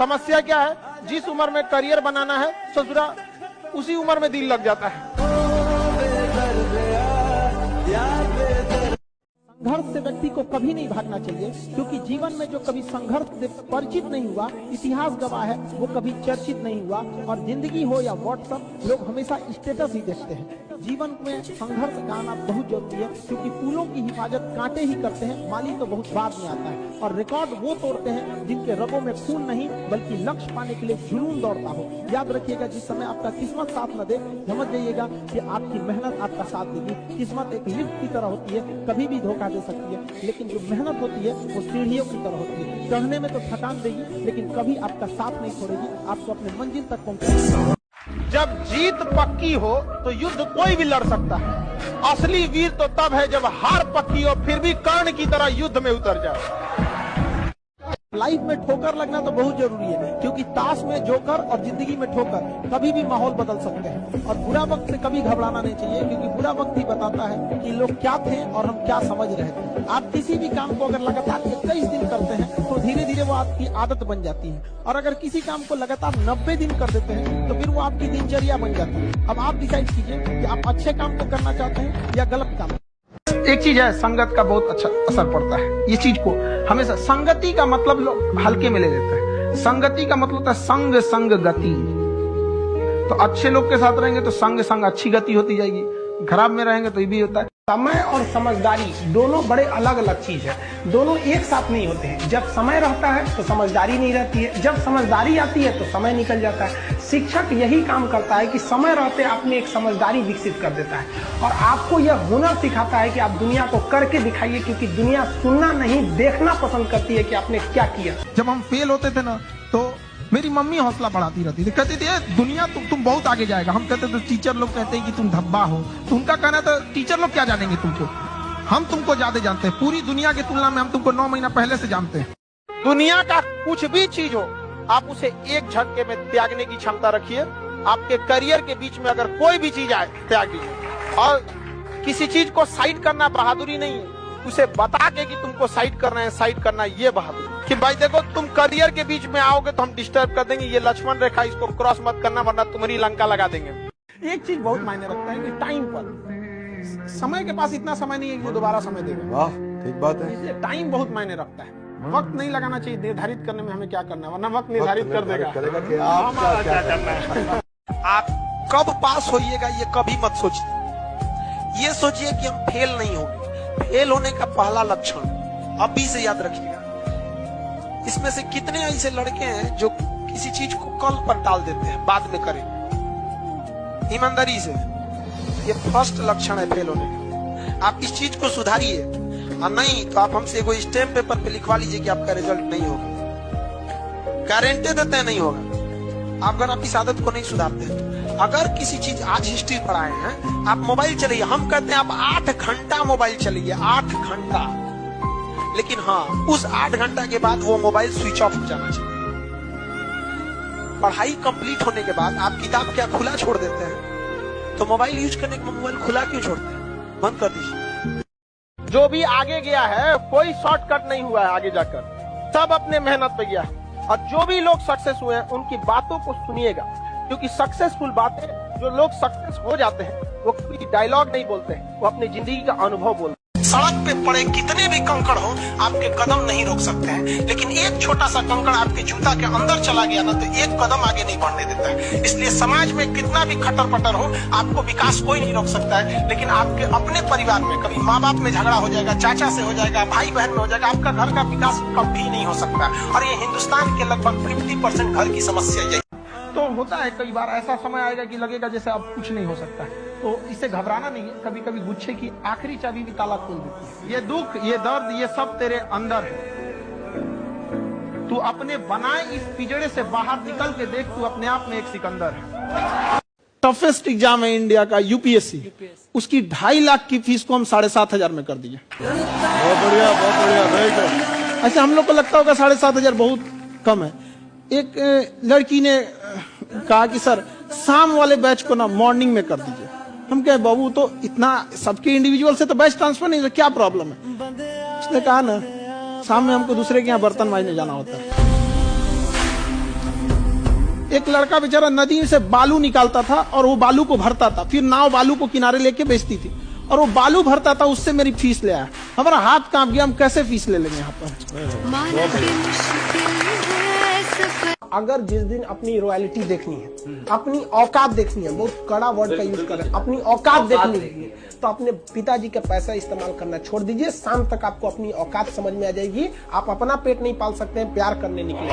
समस्या क्या है, जिस उम्र में करियर बनाना है ससुरा उसी उम्र में दिल लग जाता है। संघर्ष से व्यक्ति को कभी नहीं भागना चाहिए, क्योंकि जीवन में जो कभी संघर्ष से परिचित नहीं हुआ, इतिहास गवाह है, वो कभी चर्चित नहीं हुआ। और जिंदगी हो या व्हाट्सएप, लोग हमेशा स्टेटस ही देखते हैं। जीवन में संघर्ष गाना बहुत जरूरी है, क्योंकि फूलों की हिफाजत कांटे ही करते हैं, माली तो बहुत बाद में आता है। और रिकॉर्ड वो तोड़ते हैं जिनके रगों में खून नहीं बल्कि लक्ष्य पाने के लिए जुनून दौड़ता हो। याद रखिएगा, जिस समय आपका किस्मत साथ न दे, समझ जाइएगा कि आपकी मेहनत आपका साथ देगी। किस्मत एक लिफ्ट की तरह होती है, कभी भी धोखा दे सकती है, लेकिन जो मेहनत होती है वो सीढ़ियों की तरह होती है। चढ़ने में तो थकान देगी, लेकिन कभी आपका साथ नहीं छोड़ेगी, आपको अपने मंजिल तक पहुंचाएगी। जब जीत पक्की हो तो युद्ध कोई भी लड़ सकता है। असली वीर तो तब है जब हार पक्की हो फिर भी कर्ण की तरह युद्ध में उतर जाए। लाइफ में ठोकर लगना तो बहुत जरूरी है, क्योंकि ताश में जोकर और जिंदगी में ठोकर कभी भी माहौल बदल सकते हैं। और बुरा वक्त से कभी घबराना नहीं चाहिए, क्योंकि बुरा वक्त ही बताता है कि लोग क्या थे और हम क्या समझ रहे थे। आप किसी भी काम को अगर लगातार 21 दिन करते हैं तो धीरे धीरे वो आपकी आदत बन जाती है, और अगर किसी काम को लगातार 90 दिन कर देते हैं तो फिर वो आपकी दिनचर्या बन जाती है। अब आप डिसाइड कीजिए कि आप अच्छे काम को करना चाहते हैं या गलत काम। एक चीज है, संगत का बहुत अच्छा असर पड़ता है। ये चीज को हमेशा, संगति का मतलब लोग हल्के में ले लेते हैं। संगति का मतलब होता है संग संग गति। तो अच्छे लोग के साथ रहेंगे तो संग संग अच्छी गति होती जाएगी, खराब में रहेंगे तो ये भी होता है। समय और समझदारी दोनों बड़े अलग अलग चीज है, दोनों एक साथ नहीं होते हैं। जब समय रहता है तो समझदारी नहीं रहती है, जब समझदारी आती है तो समय निकल जाता है। शिक्षक यही काम करता है कि समय रहते आप में एक समझदारी विकसित कर देता है, और आपको यह हुनर सिखाता है कि आप दुनिया को करके दिखाइए, क्योंकि दुनिया सुनना नहीं देखना पसंद करती है कि आपने क्या किया। जब हम फेल होते थे ना, तो मेरी मम्मी हौसला बढ़ाती रहती थी, कहती थी दुनिया तुम बहुत आगे जाएगा। हम कहते थे, टीचर लोग कहते हैं कि तुम धब्बा हो, तो उनका कहना था टीचर लोग क्या जानेंगे तुमको, हम तुमको ज्यादा जानते हैं। पूरी दुनिया की तुलना में हम तुमको 9 महीना पहले से जानते हैं। दुनिया का कुछ भी चीज हो, आप उसे एक झटके में त्यागने की क्षमता रखिए। आपके करियर के बीच में अगर कोई भी चीज आए, त्याग दीजिए। और किसी चीज को साइड करना बहादुरी नहीं है, उसे बता के कि तुमको साइड करना है, साइड करना है, ये बहादुरी। कि भाई देखो, तुम करियर के बीच में आओगे तो हम डिस्टर्ब कर देंगे, ये लक्ष्मण रेखा, इसको क्रॉस मत करना वरना तुम्हारी लंका लगा देंगे। एक चीज बहुत मायने रखता है कि टाइम पर, समय के पास इतना समय नहीं है कि वो दोबारा समय देगा। वाह, ठीक बात है। इसलिए टाइम बहुत मायने रखता है। वक्त नहीं लगाना चाहिए निर्धारित करने में हमें क्या करना है, वरना वक्त निर्धारित कर देगा कि आप क्या करना है। आप कब पास होइएगा ये कभी मत सोचिए, ये सोचिए कि हम फेल नहीं होंगे। फेल होने का पहला लक्षण अभी से याद रखिएगा। इसमें से कितने ऐसे लड़के हैं जो किसी चीज को कल पर टाल देते हैं, बाद में करें। ईमानदारी से, ये फर्स्ट लक्षण है फेल होने का। आप इस चीज को सुधारिए, और नहीं तो आप हमसे कोई स्टैम्प पेपर पे लिखवा लीजिए कि आपका रिजल्ट नहीं होगा। गारंटी देते हैं नहीं होगा, अगर आप इस आदत को नहीं सुधारते हैं। अगर किसी चीज, आज हिस्ट्री पढ़ाए हैं, आप मोबाइल चलाइए, हम कहते हैं आप 8 घंटा मोबाइल चलाइए, 8 घंटा। लेकिन हाँ, उस 8 घंटा के बाद वो मोबाइल स्विच ऑफ हो जाना चाहिए। पढ़ाई कंप्लीट होने के बाद आप किताब क्या खुला छोड़ देते हैं, तो मोबाइल यूज करने के मोबाइल खुला क्यों छोड़ते हैं? बंद कर दीजिए। जो भी आगे गया है, कोई शॉर्टकट नहीं हुआ है आगे जाकर, सब अपने मेहनत पे गया है। और जो भी लोग सक्सेस हुए हैं उनकी बातों को सुनिएगा, क्योंकि सक्सेसफुल बातें, जो लोग सक्सेस हो जाते हैं वो कोई डायलॉग नहीं बोलते हैं, वो अपनी जिंदगी का अनुभव बोलते हैं। सड़क पे पड़े कितने भी कंकड़ हो, आपके कदम नहीं रोक सकते हैं, लेकिन एक छोटा सा कंकड़ आपके जूता के अंदर चला गया ना, तो एक कदम आगे नहीं बढ़ने देता है। इसलिए समाज में कितना भी खटर पटर हो, आपको विकास कोई नहीं रोक सकता है। लेकिन आपके अपने परिवार में कभी माँ बाप में झगड़ा हो जाएगा, चाचा से हो जाएगा, भाई बहन में हो जाएगा, आपका घर का विकास कभी नहीं हो सकता। और ये हिंदुस्तान के लगभग 50% घर की समस्या है। तो होता है कई बार ऐसा समय आएगा कि लगेगा जैसे अब कुछ नहीं हो सकता है, तो इससे घबराना नहीं है। कभी कभी गुच्छे की आखिरी चाबी भी ताला खोल देती है। ये दुख, ये दर्द, ये सब तेरे अंदर है। तू अपने बनाए इस पिंजड़े से बाहर निकल के देख, तू अपने आप में एक सिकंदर है। टफेस्ट एग्जाम है इंडिया का, यूपीएससी। उसकी 2.5 लाख की फीस को हम 7,500 में कर दिए। बहुत बढ़िया, बहुत बढ़िया। ऐसे हम लोग को लगता होगा 7,500 बहुत कम है। एक लड़की ने कहा कि सर शाम वाले बैच को ना मॉर्निंग में कर दीजिए। हम कहे बाबू, तो इतना सबके इंडिविजुअल से तो बैच ट्रांसफर नहीं, क्या प्रॉब्लम है? उसने कहा ना, शाम में हमको दूसरे के यहाँ बर्तन मांजने जाना होता है। एक लड़का बेचारा नदी से बालू निकालता था और वो बालू को भरता था, फिर नाव बालू को किनारे लेके बेचती थी और वो बालू भरता था, उससे मेरी फीस ले आया। हमारा हाथ कांप गया, हम कैसे फीस ले लेंगे यहाँ पर। अगर जिस दिन अपनी रॉयल्टी देखनी है, अपनी औकात देखनी है, बहुत कड़ा वर्ड का यूज कर रहे हैं, अपनी औकात देखनी है, तो अपने पिताजी का पैसा इस्तेमाल करना छोड़ दीजिए। शाम तक आपको अपनी औकात समझ में आ जाएगी। आप अपना पेट नहीं पाल सकते हैं, प्यार करने निकले।